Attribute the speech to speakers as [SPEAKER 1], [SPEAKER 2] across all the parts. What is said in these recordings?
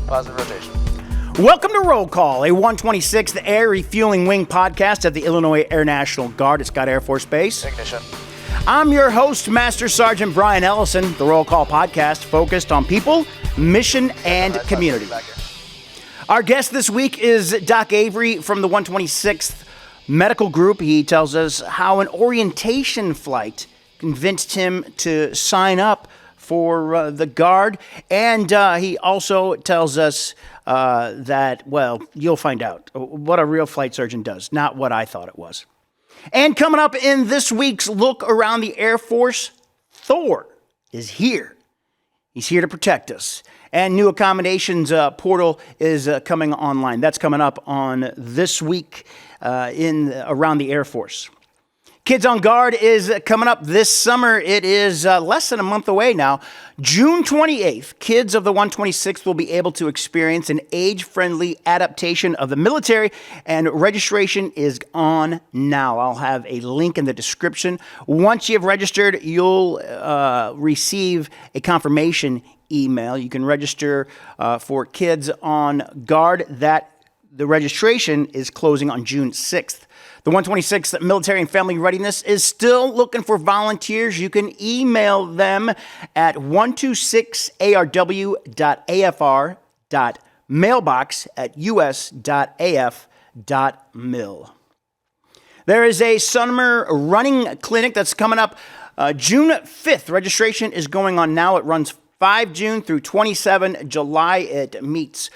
[SPEAKER 1] positive rotation.
[SPEAKER 2] Welcome to Roll Call, a 126th Air Refueling Wing podcast of the Illinois Air National Guard at Scott Air Force Base.
[SPEAKER 1] Ignition.
[SPEAKER 2] I'm your host, Master Sergeant Brian Ellison. The Roll Call podcast focused on people, mission, and community. Our guest this week is Doc Avery from the 126th Medical Group. He tells us how an orientation flight convinced him to sign up for the Guard, and he also tells us that, well, you'll find out what a real flight surgeon does, not what I thought it was. And coming up in this week's Look Around the Air Force, Thor is here. He's here to protect us. And new accommodations portal is coming online. That's coming up on this week around the Air Force. Kids on Guard is coming up this summer. It is less than a month away now. June 28th, kids of the 126th will be able to experience an age-friendly adaptation of the military, and registration is on now. I'll have a link in the description. Once you've registered, you'll receive a confirmation email. You can register for Kids on Guard. The registration is closing on June 6th. The 126th Military and Family Readiness is still looking for volunteers. You can email them at 126ARW.AFR.mailbox@us.af.mil. There is a summer running clinic that's coming up June 5th. Registration is going on now. It runs 5 June through 27 July. It meets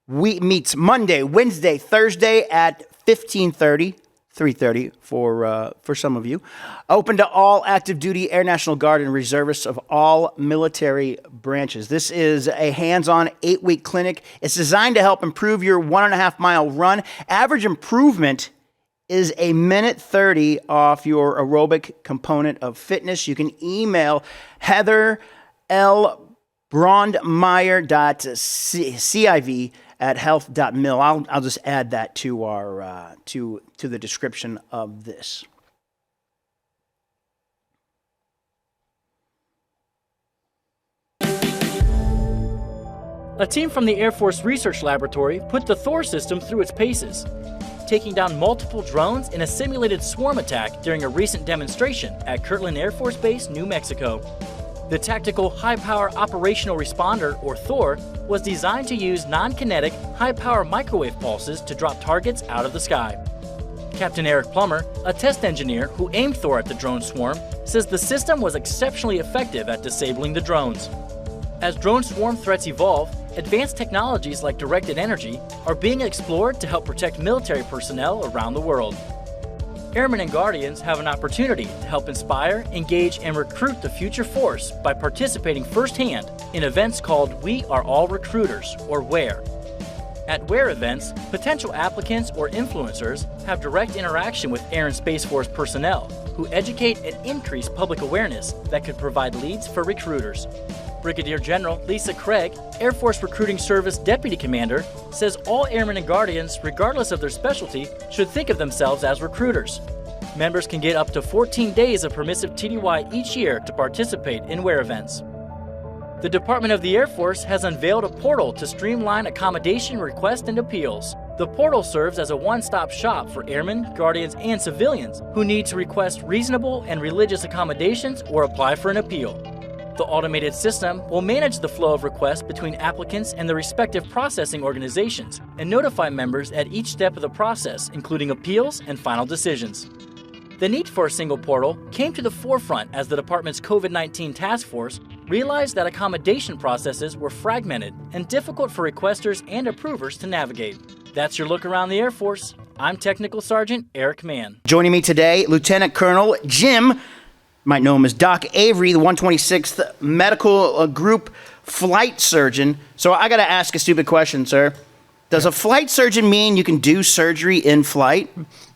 [SPEAKER 2] Monday, Wednesday, Thursday at 15:30. 3:30 for some of you. Open to all active duty Air National Guard and reservists of all military branches. This is a hands-on 8-week clinic. It's designed to help improve your 1.5-mile run. Average improvement is a minute 30 off your aerobic component of fitness. You can email Heather L. Brondmeyer.civ@health.mil. I'll just add that to our to the description of this.
[SPEAKER 3] A team from the Air Force Research Laboratory put the Thor system through its paces, taking down multiple drones in a simulated swarm attack during a recent demonstration at Kirtland Air Force Base, New Mexico. The Tactical High-Power Operational Responder, or Thor, was designed to use non-kinetic, high-power microwave pulses to drop targets out of the sky. Captain Eric Plummer, a test engineer who aimed Thor at the drone swarm, says the system was exceptionally effective at disabling the drones. As drone swarm threats evolve, advanced technologies like directed energy are being explored to help protect military personnel around the world. Airmen and Guardians have an opportunity to help inspire, engage, and recruit the future force by participating firsthand in events called We Are All Recruiters, or WARE. At WARE events, potential applicants or influencers have direct interaction with Air and Space Force personnel who educate and increase public awareness that could provide leads for recruiters. Brigadier General Lisa Craig, Air Force Recruiting Service Deputy Commander, says all Airmen and Guardians, regardless of their specialty, should think of themselves as recruiters. Members can get up to 14 days of permissive TDY each year to participate in WARE events. The Department of the Air Force has unveiled a portal to streamline accommodation requests and appeals. The portal serves as a one-stop shop for airmen, guardians, and civilians who need to request reasonable and religious accommodations or apply for an appeal. The automated system will manage the flow of requests between applicants and the respective processing organizations and notify members at each step of the process, including appeals and final decisions. The need for a single portal came to the forefront as the department's COVID-19 task force realized that accommodation processes were fragmented and difficult for requesters and approvers to navigate. That's your look around the Air Force. I'm Technical Sergeant Eric Mann.
[SPEAKER 2] Joining me today, Lieutenant Colonel Jim, might know him as Doc Avery, the 126th Medical Group flight surgeon. So I got to ask a stupid question, sir. Does a flight surgeon mean you can do surgery in flight?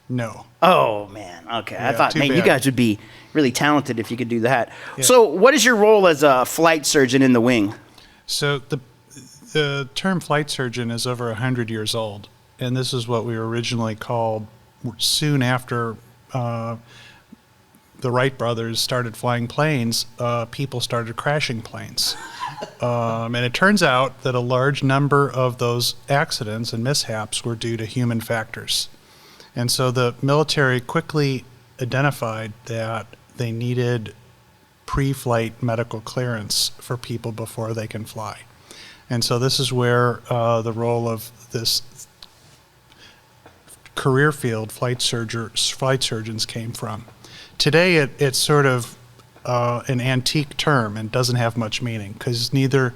[SPEAKER 4] No.
[SPEAKER 2] Oh, man. Okay.
[SPEAKER 4] Yeah,
[SPEAKER 2] I thought, man,
[SPEAKER 4] bad.
[SPEAKER 2] you guys would be really talented if you could do that.
[SPEAKER 4] Yeah.
[SPEAKER 2] So what is your role as a flight surgeon in the wing?
[SPEAKER 4] So the term flight surgeon is over 100 years old, and this is what we were originally called soon after the the Wright brothers started flying planes, people started crashing planes. And it turns out that a large number of those accidents and mishaps were due to human factors. And so the military quickly identified that they needed pre-flight medical clearance for people before they can fly. And so this is where the role of this career field, flight surgeons came from. Today it's sort of an antique term and doesn't have much meaning, because neither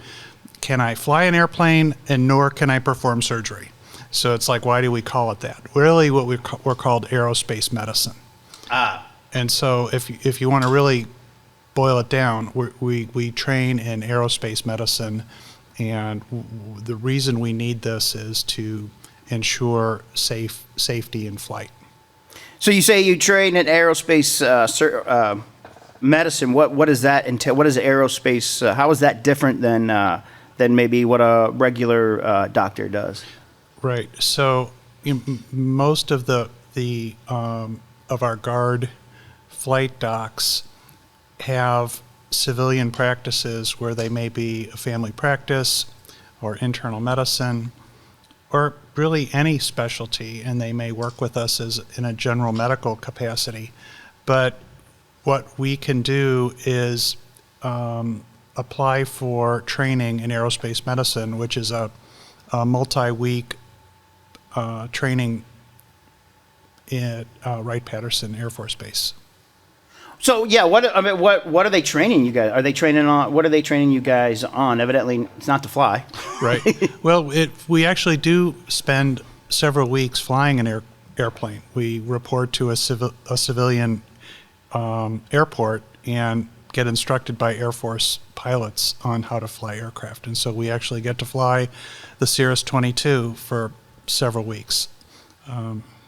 [SPEAKER 4] can I fly an airplane and nor can I perform surgery. So it's like, why do we call it that? Really, what we're called aerospace medicine. And so if you want to really boil it down, we train in aerospace medicine, and the reason we need this is to ensure safety in flight.
[SPEAKER 2] So you say you train in aerospace medicine. What does that entail? What is aerospace? How is that different than maybe what a regular doctor does?
[SPEAKER 4] Right. So most of the of our guard flight docs have civilian practices where they may be a family practice or internal medicine or really any specialty, and they may work with us as in a general medical capacity. But what we can do is apply for training in aerospace medicine, which is a multi-week training at Wright-Patterson Air Force Base.
[SPEAKER 2] So yeah, what are they training you guys? Are they training on? What are they training you guys on? Evidently, it's not to fly.
[SPEAKER 4] Right. Well, we actually do spend several weeks flying an airplane. We report to a civilian airport and get instructed by Air Force pilots on how to fly aircraft. And so we actually get to fly the Cirrus 22 for several weeks.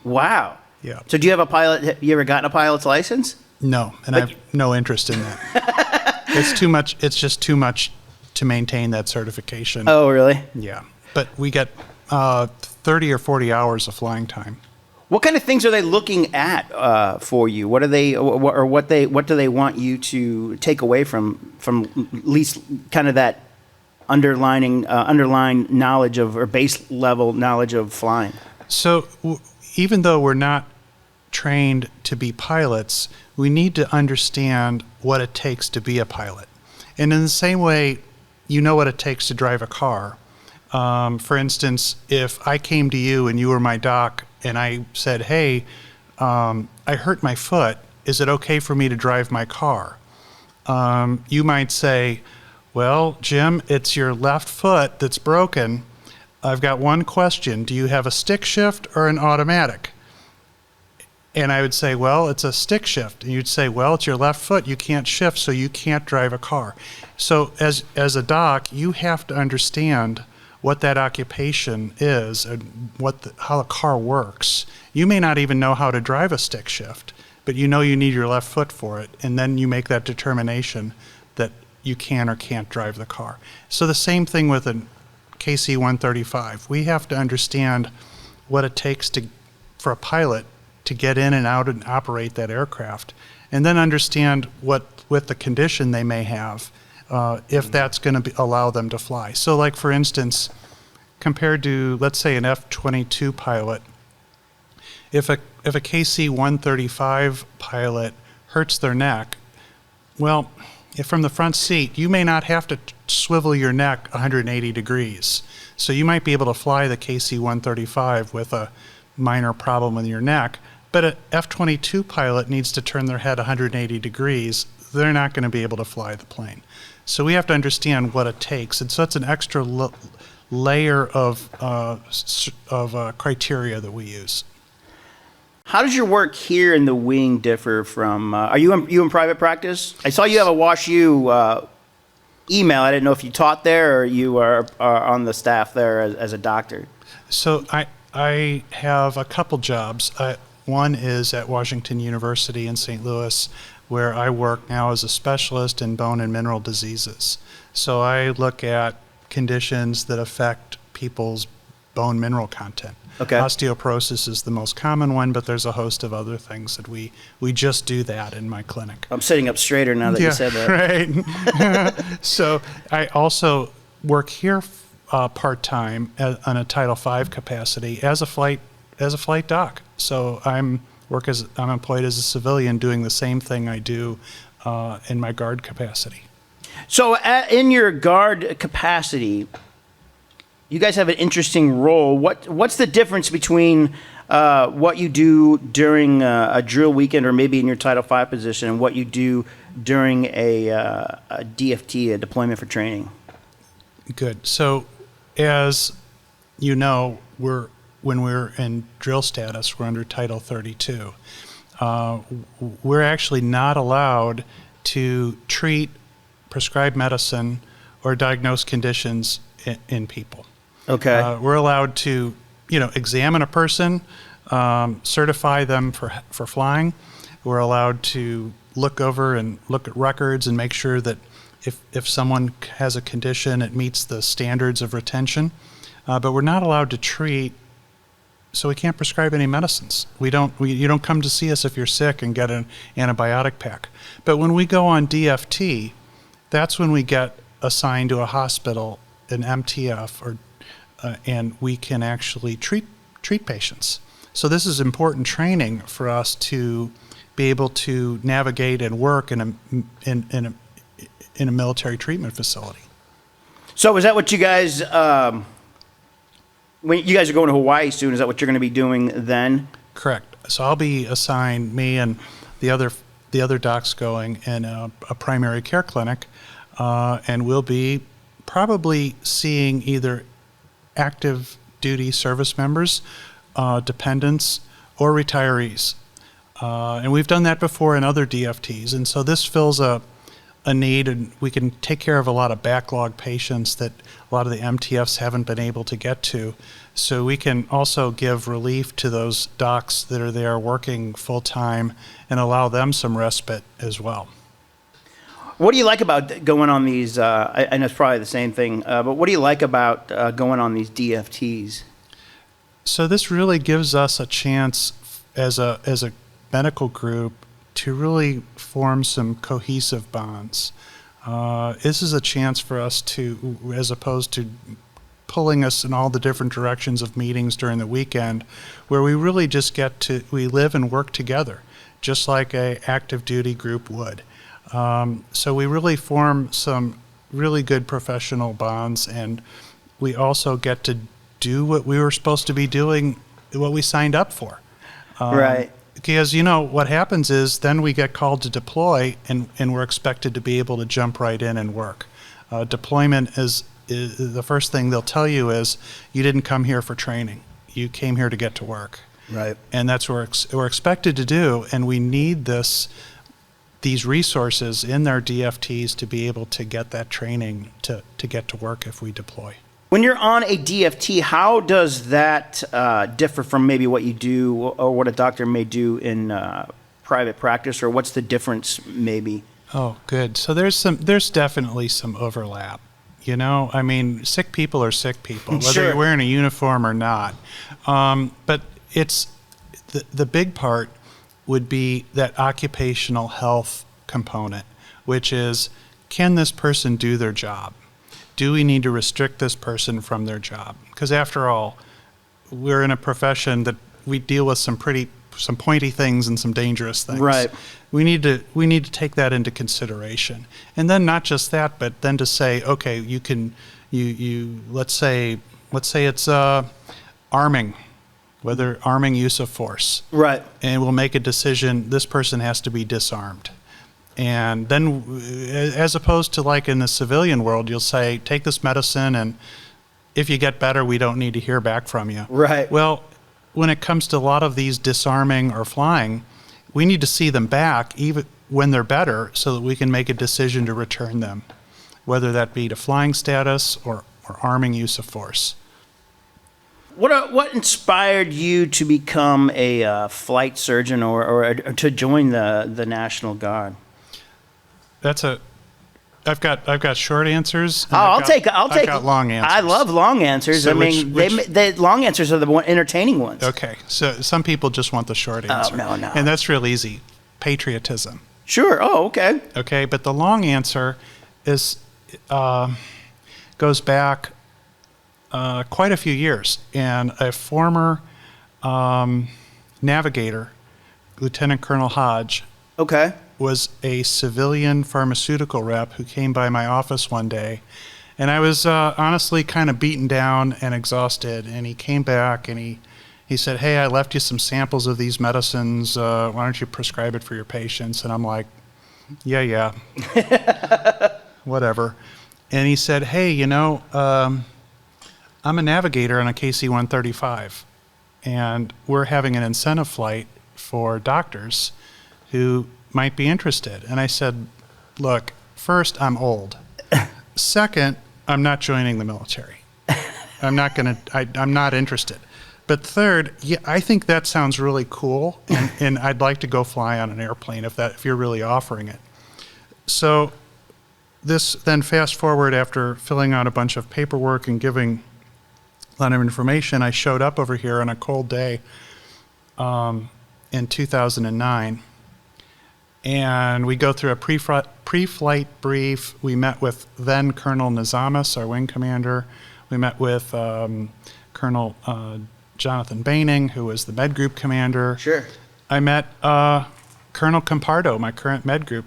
[SPEAKER 2] Wow.
[SPEAKER 4] Yeah.
[SPEAKER 2] So do you have a pilot? Have you ever gotten a pilot's license?
[SPEAKER 4] No, and I have no interest in that. It's too much. It's just too much to maintain that certification.
[SPEAKER 2] Oh, really?
[SPEAKER 4] Yeah. But we get 30 or 40 hours of flying time.
[SPEAKER 2] What kind of things are they looking at for you? What are they, or what do they want you to take away from at least kind of that underlying knowledge of, or base level knowledge of flying?
[SPEAKER 4] So even though we're not trained to be pilots, we need to understand what it takes to be a pilot. And in the same way, you know what it takes to drive a car. For instance, if I came to you and you were my doc and I said, hey, I hurt my foot, is it okay for me to drive my car? You might say, well, Jim, it's your left foot that's broken. I've got one question. Do you have a stick shift or an automatic? And I would say, well, it's a stick shift. And you'd say, well, it's your left foot. You can't shift, so you can't drive a car. So as a doc, you have to understand what that occupation is and how the car works. You may not even know how to drive a stick shift, but you know you need your left foot for it. And then you make that determination that you can or can't drive the car. So the same thing with a KC-135. We have to understand what it takes for a pilot to get in and out and operate that aircraft, and then understand with the condition they may have, if that's going to allow them to fly. So like, for instance, compared to, let's say, an F-22 pilot, if a KC-135 pilot hurts their neck, well, if from the front seat, you may not have to swivel your neck 180 degrees. So you might be able to fly the KC-135 with a minor problem with your neck, but an F-22 pilot needs to turn their head 180 degrees. They're not going to be able to fly the plane. So we have to understand what it takes. And so it's an extra layer of criteria that we use.
[SPEAKER 2] How does your work here in the wing differ from, are you in private practice? I saw you have a WashU email. I didn't know if you taught there or you are on the staff there as a doctor.
[SPEAKER 4] So I have a couple jobs. One is at Washington University in St. Louis, where I work now as a specialist in bone and mineral diseases. So I look at conditions that affect people's bone mineral content.
[SPEAKER 2] Okay.
[SPEAKER 4] Osteoporosis is the most common one, but there's a host of other things that we just do that in my clinic.
[SPEAKER 2] I'm sitting up straighter now that you said that.
[SPEAKER 4] Right. So I also work here part-time on a Title V capacity as a flight doc. So I'm employed as a civilian doing the same thing I do in my guard capacity.
[SPEAKER 2] So in your guard capacity, you guys have an interesting role. What's the difference between what you do during a drill weekend or maybe in your Title V position and what you do during a DFT, a deployment for training?
[SPEAKER 4] Good. So as you know, when we're in drill status, we're under Title 32. We're actually not allowed to treat, prescribe medicine, or diagnose conditions in people.
[SPEAKER 2] Okay.
[SPEAKER 4] We're allowed to, examine a person, certify them for flying. We're allowed to look over and look at records and make sure that if someone has a condition, it meets the standards of retention. But we're not allowed to treat, so we can't prescribe any medicines. You don't come to see us if you're sick and get an antibiotic pack. But when we go on DFT, that's when we get assigned to a hospital, an MTF, and we can actually treat patients. So this is important training for us to be able to navigate and work in a military treatment facility.
[SPEAKER 2] So is that what you guys, when you guys are going to Hawaii soon, is that what you're going to be doing then?
[SPEAKER 4] Correct. So I'll be assigned, me and the other docs going in a primary care clinic, and we'll be probably seeing either active duty service members, dependents, or retirees. And we've done that before in other DFTs. And so this fills a need, and we can take care of a lot of backlog patients that a lot of the MTFs haven't been able to get to. So we can also give relief to those docs that are there working full-time and allow them some respite as well.
[SPEAKER 2] What do you like about going on these, and it's probably the same thing, but what do you like about going on these DFTs?
[SPEAKER 4] So this really gives us a chance as a medical group to really form some cohesive bonds. This is a chance for us to, as opposed to pulling us in all the different directions of meetings during the weekend, where we really just we live and work together, just like a active duty group would. So we really form some really good professional bonds, and we also get to do what we were supposed to be doing, what we signed up for.
[SPEAKER 2] Right.
[SPEAKER 4] Because, what happens is then we get called to deploy, and we're expected to be able to jump right in and work. Deployment is the first thing they'll tell you is you didn't come here for training. You came here to get to work.
[SPEAKER 2] Right.
[SPEAKER 4] And that's what we're expected to do, and we need these resources in their DFTs to be able to get that training to get to work if we deploy.
[SPEAKER 2] When you're on a DFT, how does that differ from maybe what you do or what a doctor may do in private practice, or what's the difference maybe?
[SPEAKER 4] Oh, good. So there's definitely some overlap. I mean, sick people are sick people, whether
[SPEAKER 2] Sure.
[SPEAKER 4] you're wearing a uniform or not. But it's the big part would be that occupational health component, which is, can this person do their job? Do we need to restrict this person from their job? Because after all, we're in a profession that we deal with some pointy things and some dangerous things.
[SPEAKER 2] Right.
[SPEAKER 4] We need to take that into consideration. And then not just that, but then to say, okay, let's say it's arming, whether arming use of force.
[SPEAKER 2] Right.
[SPEAKER 4] And we'll make a decision, this person has to be disarmed. And then, as opposed to like in the civilian world, you'll say, take this medicine, and if you get better, we don't need to hear back from you.
[SPEAKER 2] Right.
[SPEAKER 4] Well, when it comes to a lot of these disarming or flying, we need to see them back even when they're better so that we can make a decision to return them, whether that be to flying status or arming use of force.
[SPEAKER 2] What inspired you to become a flight surgeon or to join the National Guard?
[SPEAKER 4] That's a I've got short answers. And
[SPEAKER 2] I'll take.
[SPEAKER 4] I've got long answers.
[SPEAKER 2] I love long answers.
[SPEAKER 4] So
[SPEAKER 2] I mean, they long answers are the more entertaining ones.
[SPEAKER 4] Okay, so some people just want the short answer.
[SPEAKER 2] No.
[SPEAKER 4] And that's real easy. Patriotism.
[SPEAKER 2] Sure. Oh, okay.
[SPEAKER 4] Okay, but the long answer is goes back quite a few years, and a former navigator, Lieutenant Colonel Hodge,
[SPEAKER 2] Okay.
[SPEAKER 4] was a civilian pharmaceutical rep who came by my office one day, and I was honestly kind of beaten down and exhausted, and he came back and he said, "Hey, I left you some samples of these medicines. Why don't you prescribe it for your patients?" And I'm like, yeah, whatever. And he said, "Hey, I'm a navigator on a KC-135, and we're having an incentive flight for doctors who might be interested." And I said, "Look, first, I'm old. Second, I'm not joining the military. I'm not interested. But third, yeah, I think that sounds really cool, and I'd like to go fly on an airplane if you're really offering it." So this then fast forward, after filling out a bunch of paperwork and giving a lot of information, I showed up over here on a cold day in 2009. And we go through a pre-flight brief. We met with then Colonel Nizamis, our wing commander. We met with Colonel Jonathan Baining, who was the med group commander.
[SPEAKER 2] Sure.
[SPEAKER 4] I met Colonel Compardo, my current med group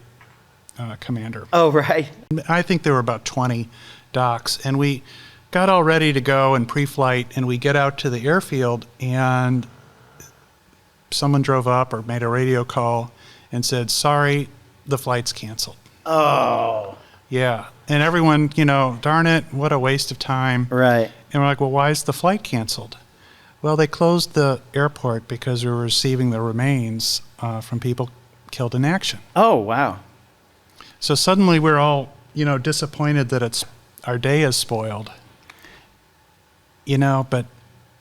[SPEAKER 4] commander.
[SPEAKER 2] Oh, right.
[SPEAKER 4] I think there were about 20 docs, and we got all ready to go in pre-flight, and we get out to the airfield, and someone drove up or made a radio call and said, "Sorry, the flight's canceled."
[SPEAKER 2] Oh.
[SPEAKER 4] Yeah. And everyone, darn it, what a waste of time.
[SPEAKER 2] Right.
[SPEAKER 4] And we're like, "Well, why is the flight canceled?" "Well, they closed the airport because we were receiving the remains from people killed in action."
[SPEAKER 2] Oh, wow.
[SPEAKER 4] So suddenly we're all, disappointed that our day is spoiled. But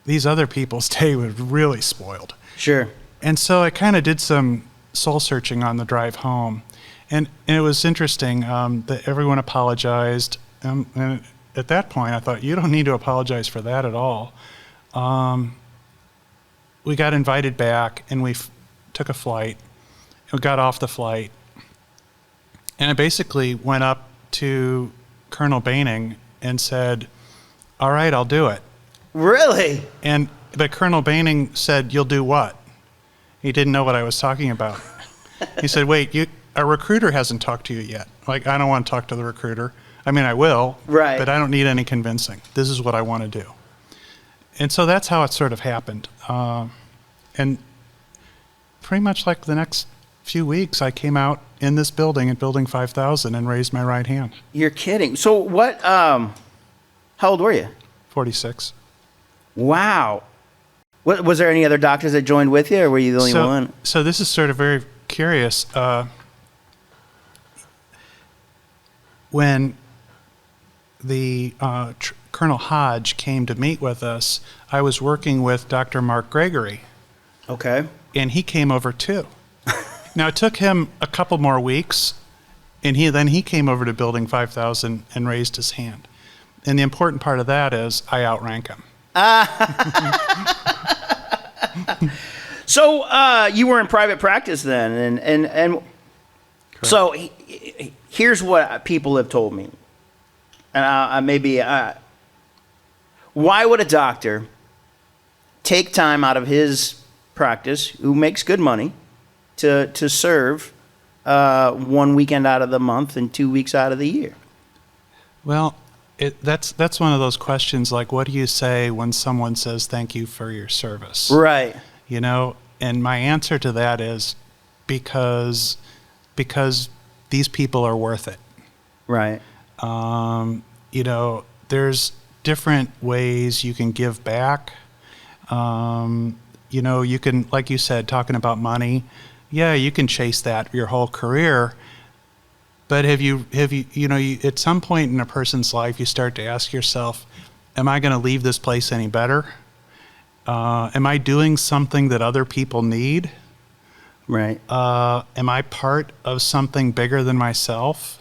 [SPEAKER 4] these other people's day was really spoiled.
[SPEAKER 2] Sure.
[SPEAKER 4] And so I kind of did some soul searching on the drive home. And it was interesting that everyone apologized. And at that point, I thought, you don't need to apologize for that at all. We got invited back, and we took a flight. We got off the flight. And I basically went up to Colonel Baining and said, "All right, I'll do it."
[SPEAKER 2] Really?
[SPEAKER 4] But Colonel Baining said, "You'll do what?" He didn't know what I was talking about. He said, "Wait, a recruiter hasn't talked to you yet." Like, I don't want to talk to the recruiter. I mean, I will,
[SPEAKER 2] right,
[SPEAKER 4] but I don't need any convincing. This is what I want to do. And so that's how it sort of happened. And pretty much like the next few weeks, I came out in this building at Building 5000 and raised my right hand.
[SPEAKER 2] You're kidding. So what, how old were you?
[SPEAKER 4] 46.
[SPEAKER 2] Wow. Was there any other doctors that joined with you, or were you the only one?
[SPEAKER 4] So this is sort of very curious. When the Colonel Hodge came to meet with us, I was working with Dr. Mark Gregory.
[SPEAKER 2] Okay.
[SPEAKER 4] And he came over too. Now, it took him a couple more weeks, and he came over to Building 5000 and raised his hand. And the important part of that is I outrank him.
[SPEAKER 2] So you were in private practice then, and so here's what people have told me, and why would a doctor take time out of his practice, who makes good money, to serve 1 weekend out of the month and 2 weeks out of the year?
[SPEAKER 4] Well, that's one of those questions, like, what do you say when someone says thank you for your service?
[SPEAKER 2] Right.
[SPEAKER 4] And my answer to that is because these people are worth it.
[SPEAKER 2] Right.
[SPEAKER 4] There's different ways you can give back. You can, like you said, talking about money, yeah, you can chase that your whole career. But have you at some point in a person's life, you start to ask yourself, am I going to leave this place any better? Am I doing something that other people need?
[SPEAKER 2] Right.
[SPEAKER 4] Am I part of something bigger than myself?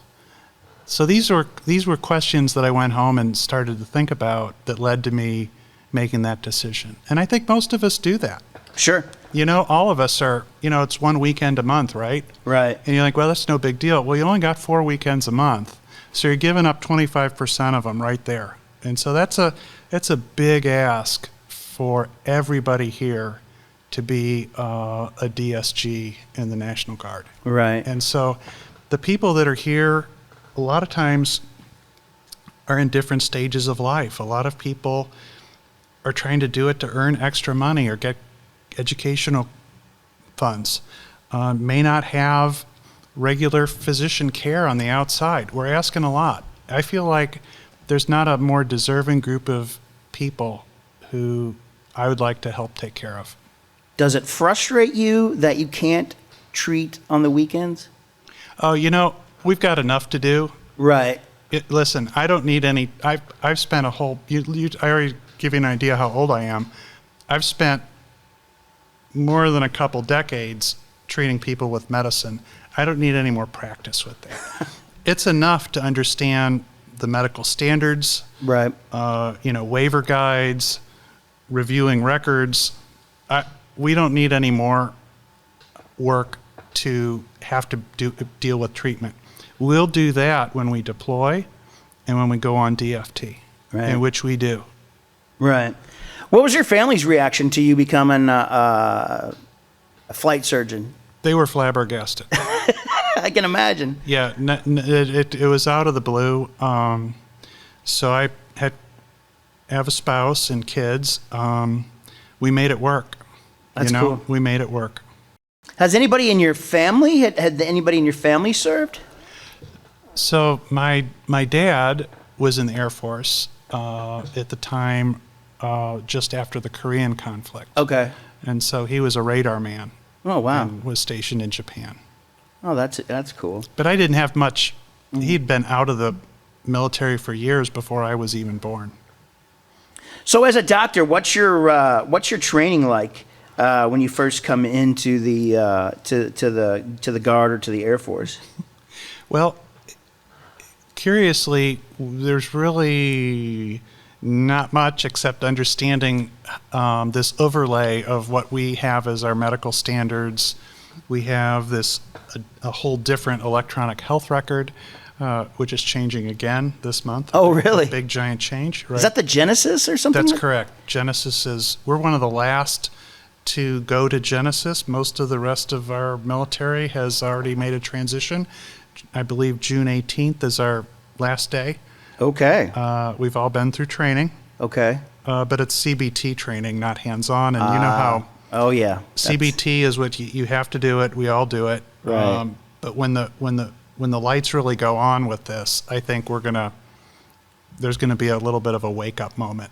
[SPEAKER 4] So these were questions that I went home and started to think about that led to me making that decision. And I think most of us do that.
[SPEAKER 2] Sure.
[SPEAKER 4] All of us are, it's one weekend a month, right?
[SPEAKER 2] Right.
[SPEAKER 4] And you're like, well, that's no big deal. Well, you only got 4 weekends a month. So you're giving up 25% of them right there. And so that's a big ask for everybody here to be a DSG in the National Guard.
[SPEAKER 2] Right.
[SPEAKER 4] And so the people that are here a lot of times are in different stages of life. A lot of people are trying to do it to earn extra money or get educational funds, may not have regular physician care on the outside. We're asking a lot. I feel like there's not a more deserving group of people who I would like to help take care of.
[SPEAKER 2] Does it frustrate you that you can't treat on the weekends?
[SPEAKER 4] Oh, we've got enough to do.
[SPEAKER 2] Right.
[SPEAKER 4] Listen, I don't need any. I've spent a whole. I already give you an idea how old I am. I've spent more than a couple decades treating people with medicine. I don't need any more practice with that. It's enough to understand the medical standards.
[SPEAKER 2] Right.
[SPEAKER 4] Waiver guides, reviewing records. We don't need any more work to have to deal with treatment. We'll do that when we deploy and when we go on DFT,
[SPEAKER 2] right.
[SPEAKER 4] in which we do.
[SPEAKER 2] Right. What was your family's reaction to you becoming a flight surgeon?
[SPEAKER 4] They were flabbergasted.
[SPEAKER 2] I can imagine.
[SPEAKER 4] Yeah, it was out of the blue. So I have a spouse and kids. We made it work.
[SPEAKER 2] That's cool.
[SPEAKER 4] We made it work.
[SPEAKER 2] Has anybody in your family, had anybody in your family served?
[SPEAKER 4] So my dad was in the Air Force at the time, just after the Korean conflict.
[SPEAKER 2] Okay.
[SPEAKER 4] And so he was a radar man.
[SPEAKER 2] Oh, wow.
[SPEAKER 4] And was stationed in Japan.
[SPEAKER 2] Oh, that's cool.
[SPEAKER 4] But I didn't have much. He'd been out of the military for years before I was even born.
[SPEAKER 2] So as a doctor, what's your training like when you first come into the to the Guard or to the Air Force?
[SPEAKER 4] Well, curiously, there's really not much except understanding this overlay of what we have as our medical standards. We have a whole different electronic health record, which is changing again this month.
[SPEAKER 2] Oh, really?
[SPEAKER 4] A big giant change. Right?
[SPEAKER 2] Is that the Genesis or something?
[SPEAKER 4] That's correct. Genesis we're one of the last to go to Genesis. Most of the rest of our military has already made a transition. I believe June 18th is our last day.
[SPEAKER 2] Okay.
[SPEAKER 4] We've all been through training.
[SPEAKER 2] Okay.
[SPEAKER 4] But it's CBT training, not hands-on. And you know how
[SPEAKER 2] Oh, yeah.
[SPEAKER 4] CBT is what you have to do it. We all do it.
[SPEAKER 2] Right.
[SPEAKER 4] But when the lights really go on with this, I think there's gonna be a little bit of a wake-up moment.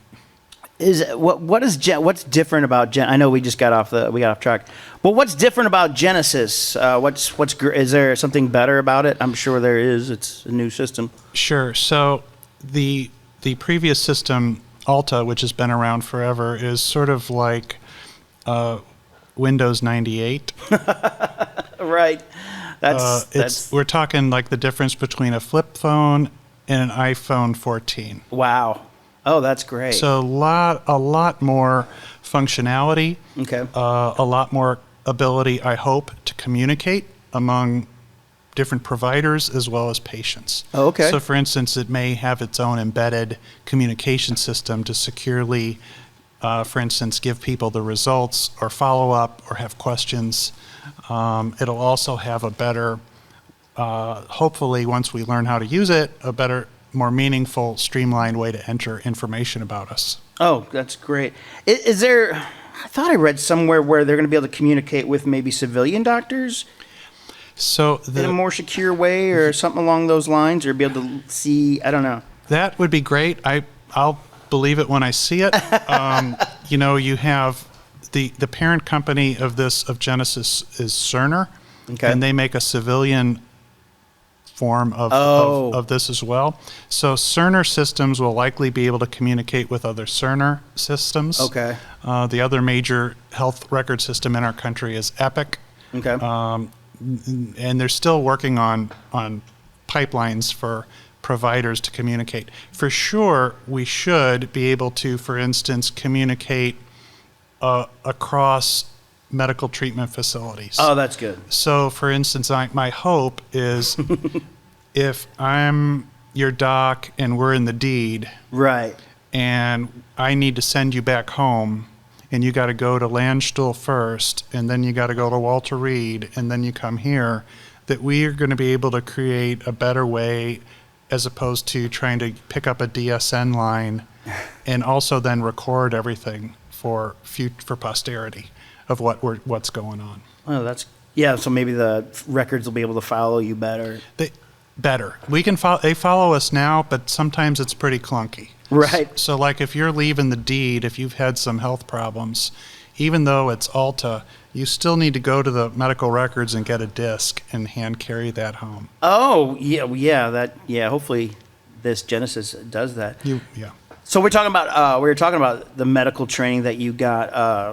[SPEAKER 2] What's different about I know we got off track, but what's different about Genesis? Is there something better about it? I'm sure there is. It's a new system.
[SPEAKER 4] Sure. So the previous system, Alta, which has been around forever, is sort of like Windows 98.
[SPEAKER 2] Right. That's
[SPEAKER 4] we're talking like the difference between a flip phone and an iPhone 14.
[SPEAKER 2] Wow. Oh, that's great.
[SPEAKER 4] So a lot more functionality.
[SPEAKER 2] Okay.
[SPEAKER 4] A lot more ability, I hope, to communicate among different providers as well as patients.
[SPEAKER 2] Oh, okay.
[SPEAKER 4] So, for instance, it may have its own embedded communication system to securely, for instance, give people the results or follow up or have questions. It'll also have a better, hopefully, once we learn how to use it, a better, more meaningful, streamlined way to enter information about us.
[SPEAKER 2] Oh, that's great. Is there, I thought I read somewhere where they're going to be able to communicate with maybe civilian doctors
[SPEAKER 4] so
[SPEAKER 2] in a more secure way or something along those lines, or be able to see, I don't know.
[SPEAKER 4] That would be great. I'll believe it when I see it. You have the parent company of Genesis is Cerner,
[SPEAKER 2] okay.
[SPEAKER 4] And they make a civilian form of this as well. So Cerner systems will likely be able to communicate with other Cerner systems.
[SPEAKER 2] Okay.
[SPEAKER 4] The other major health record system in our country is Epic.
[SPEAKER 2] Okay.
[SPEAKER 4] And they're still working on pipelines for providers to communicate. For sure, we should be able to, for instance, communicate across medical treatment facilities.
[SPEAKER 2] Oh, that's good.
[SPEAKER 4] So, for instance, my hope is if I'm your doc and we're in the deed,
[SPEAKER 2] right,
[SPEAKER 4] and I need to send you back home, and you got to go to Landstuhl first, and then you got to go to Walter Reed, and then you come here, that we are going to be able to create a better way as opposed to trying to pick up a DSN line and also then record everything for posterity of what's going on.
[SPEAKER 2] Oh, so maybe the records will be able to follow you better.
[SPEAKER 4] Better. We can they follow us now, but sometimes it's pretty clunky.
[SPEAKER 2] Right.
[SPEAKER 4] So like if you're leaving the deed, if you've had some health problems, even though it's Alta, you still need to go to the medical records and get a disc and hand carry that home.
[SPEAKER 2] Oh, yeah, hopefully this Genesis does that.
[SPEAKER 4] Yeah.
[SPEAKER 2] So we were talking about the medical training that you got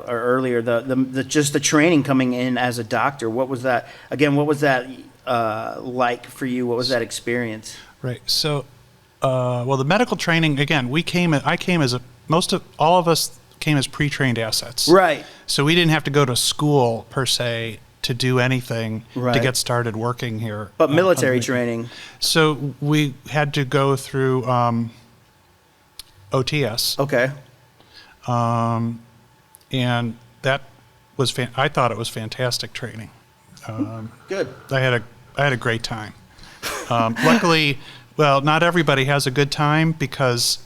[SPEAKER 2] earlier, the just the training coming in as a doctor. What was that? Again, what was that like for you? What was that experience?
[SPEAKER 4] Right. So, the medical training, again, all of us came as pre-trained assets.
[SPEAKER 2] Right.
[SPEAKER 4] So we didn't have to go to school per se to do anything to get started working here.
[SPEAKER 2] But military training.
[SPEAKER 4] So we had to go through OTS.
[SPEAKER 2] Okay.
[SPEAKER 4] And that was I thought it was fantastic training.
[SPEAKER 2] Good.
[SPEAKER 4] I had a great time. Luckily, not everybody has a good time because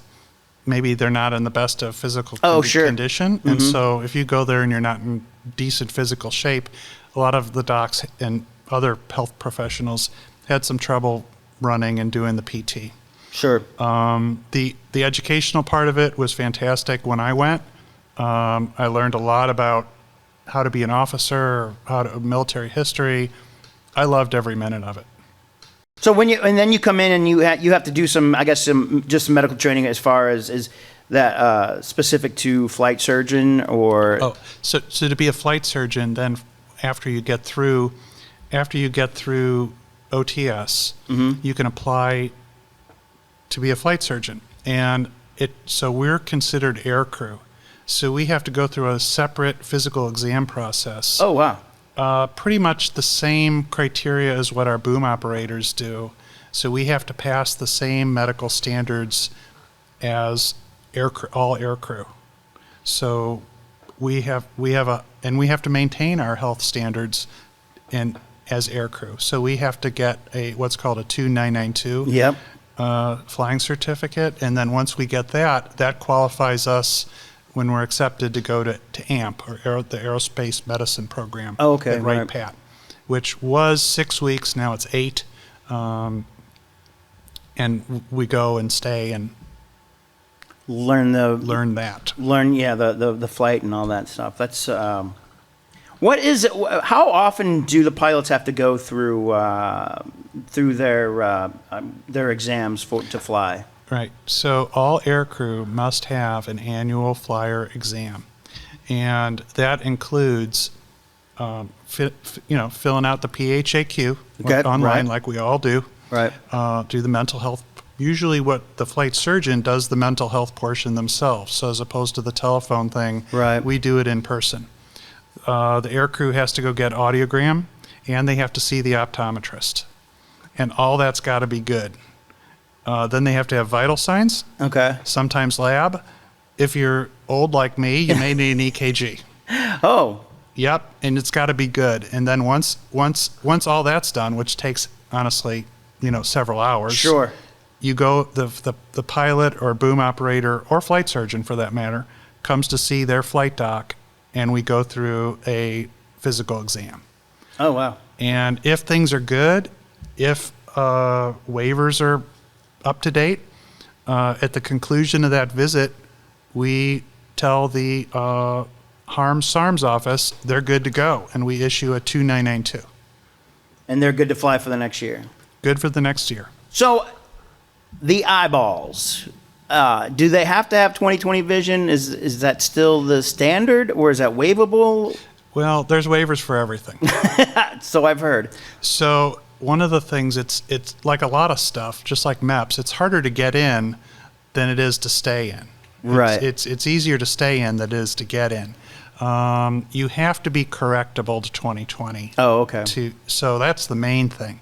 [SPEAKER 4] maybe they're not in the best of physical condition. Mm-hmm. And so if you go there and you're not in decent physical shape, a lot of the docs and other health professionals had some trouble running and doing the PT.
[SPEAKER 2] Sure.
[SPEAKER 4] The educational part of it was fantastic. When I went, I learned a lot about how to be an officer, military history. I loved every minute of it.
[SPEAKER 2] So then you come in and you have to do some medical training as far as is that specific to flight surgeon or.
[SPEAKER 4] So to be a flight surgeon, then after you get through OTS,
[SPEAKER 2] mm-hmm.
[SPEAKER 4] you can apply to be a flight surgeon, and so we're considered air crew. So we have to go through a separate physical exam process.
[SPEAKER 2] Oh, wow.
[SPEAKER 4] Pretty much the same criteria as what our boom operators do. So we have to pass the same medical standards as all air crew. So we have to maintain our health standards as air crew. So we have to get what's called a 2992.
[SPEAKER 2] Yep.
[SPEAKER 4] Flying certificate, and then once we get that qualifies us when we're accepted to go to AMP, or the Aerospace Medicine Program at Wright Pat, which was 6 weeks, now it's 8, and we go and stay and
[SPEAKER 2] learn
[SPEAKER 4] the
[SPEAKER 2] flight and all that stuff. That's what is it? How often do the pilots have to go through their exams to fly?
[SPEAKER 4] Right. So all air crew must have an annual flyer exam, and that includes, filling out the PHAQ online, like we all do.
[SPEAKER 2] Right.
[SPEAKER 4] Do the mental health. Usually, what the flight surgeon does the mental health portion themselves. So as opposed to the telephone thing,
[SPEAKER 2] right.
[SPEAKER 4] We do it in person. The air crew has to go get audiogram, and they have to see the optometrist, and all that's got to be good. Then they have to have vital signs.
[SPEAKER 2] Okay.
[SPEAKER 4] Sometimes lab. If you're old like me, you may need an EKG.
[SPEAKER 2] Oh.
[SPEAKER 4] Yep, and it's got to be good. And then once all that's done, which takes honestly, several hours.
[SPEAKER 2] Sure.
[SPEAKER 4] You go the pilot or boom operator or flight surgeon for that matter comes to see their flight doc, and we go through a physical exam.
[SPEAKER 2] Oh wow.
[SPEAKER 4] And if things are good, if waivers are up to date, at the conclusion of that visit, we tell the HARMS SARMS office they're good to go, and we issue a 2992.
[SPEAKER 2] And they're good to fly for the next year.
[SPEAKER 4] Good for the next year.
[SPEAKER 2] So, the eyeballs, do they have to have 20/20 vision? Is that still the standard, or is that waivable?
[SPEAKER 4] Well, there's waivers for everything.
[SPEAKER 2] So I've heard.
[SPEAKER 4] So one of the things, it's like a lot of stuff, just like MEPS, it's harder to get in than it is to stay in.
[SPEAKER 2] Right.
[SPEAKER 4] It's easier to stay in than it is to get in. You have to be correctable to 2020.
[SPEAKER 2] Oh, okay.
[SPEAKER 4] So that's the main thing.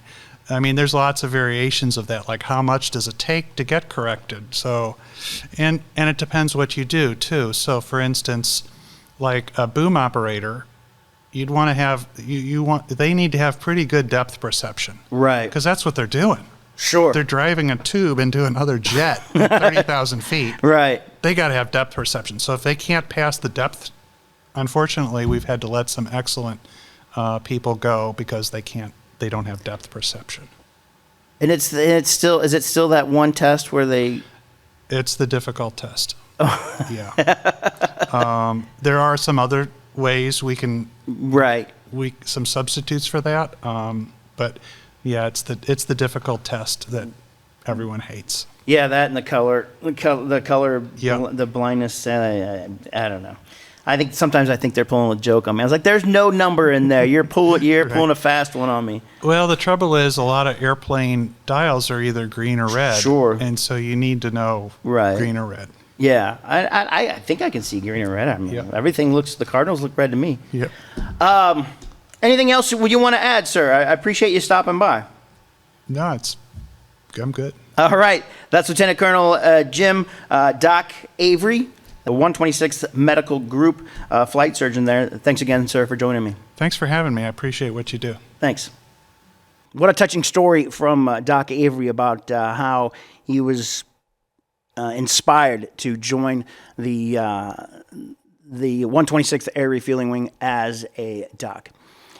[SPEAKER 4] I mean, there's lots of variations of that, like how much does it take to get corrected? So, and it depends what you do too. So for instance, like a boom operator, you'd want to have, they need to have pretty good depth perception.
[SPEAKER 2] Right.
[SPEAKER 4] Because that's what they're doing.
[SPEAKER 2] Sure.
[SPEAKER 4] They're driving a tube into another jet at 30,000 feet.
[SPEAKER 2] Right.
[SPEAKER 4] They got to have depth perception. So if they can't pass the depth, unfortunately, we've had to let some excellent people go because they don't have depth perception.
[SPEAKER 2] And is it still that one test where they?
[SPEAKER 4] It's the difficult test. Oh. Yeah. There are some other ways we can.
[SPEAKER 2] Right.
[SPEAKER 4] Some substitutes for that. But yeah, it's the difficult test that everyone hates.
[SPEAKER 2] Yeah, that and the color,
[SPEAKER 4] Yep.
[SPEAKER 2] the blindness. I don't know. I think sometimes they're pulling a joke on me. I was like, "There's no number in there. You're pulling a fast one on me."
[SPEAKER 4] Well, the trouble is, a lot of airplane dials are either green or red.
[SPEAKER 2] Sure.
[SPEAKER 4] And so you need to know green or red.
[SPEAKER 2] Yeah, I think I can see green or red. I mean, everything the Cardinals look red to me.
[SPEAKER 4] Yep.
[SPEAKER 2] Anything else would you want to add, sir? I appreciate you stopping by.
[SPEAKER 4] No, I'm good.
[SPEAKER 2] All right. That's Lieutenant Colonel Jim Doc Avery, the 126th Medical Group flight surgeon there. Thanks again, sir, for joining me.
[SPEAKER 4] Thanks for having me. I appreciate what you do.
[SPEAKER 2] Thanks. What a touching story from Doc Avery about how he was inspired to join the 126th Air Refueling Wing as a doc.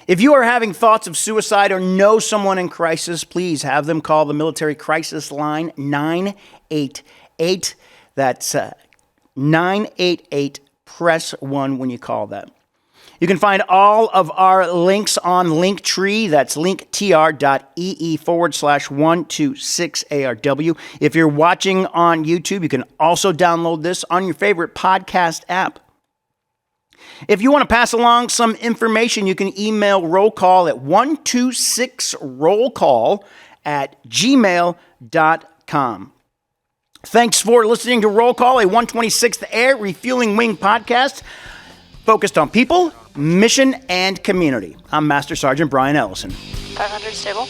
[SPEAKER 2] If you are having thoughts of suicide or know someone in crisis, please have them call the military crisis line 988. That's 988, press 1 when you call that. You can find all of our links on Linktree. That's linktr.ee/126ARW. If you're watching on YouTube, you can also download this on your favorite podcast app. If you want to pass along some information, you can email roll call at 126rollcall@gmail.com. Thanks for listening to Roll Call, a 126th Air Refueling Wing podcast focused on people, mission, and community. I'm Master Sergeant Brian Ellison.
[SPEAKER 1] 500 stable.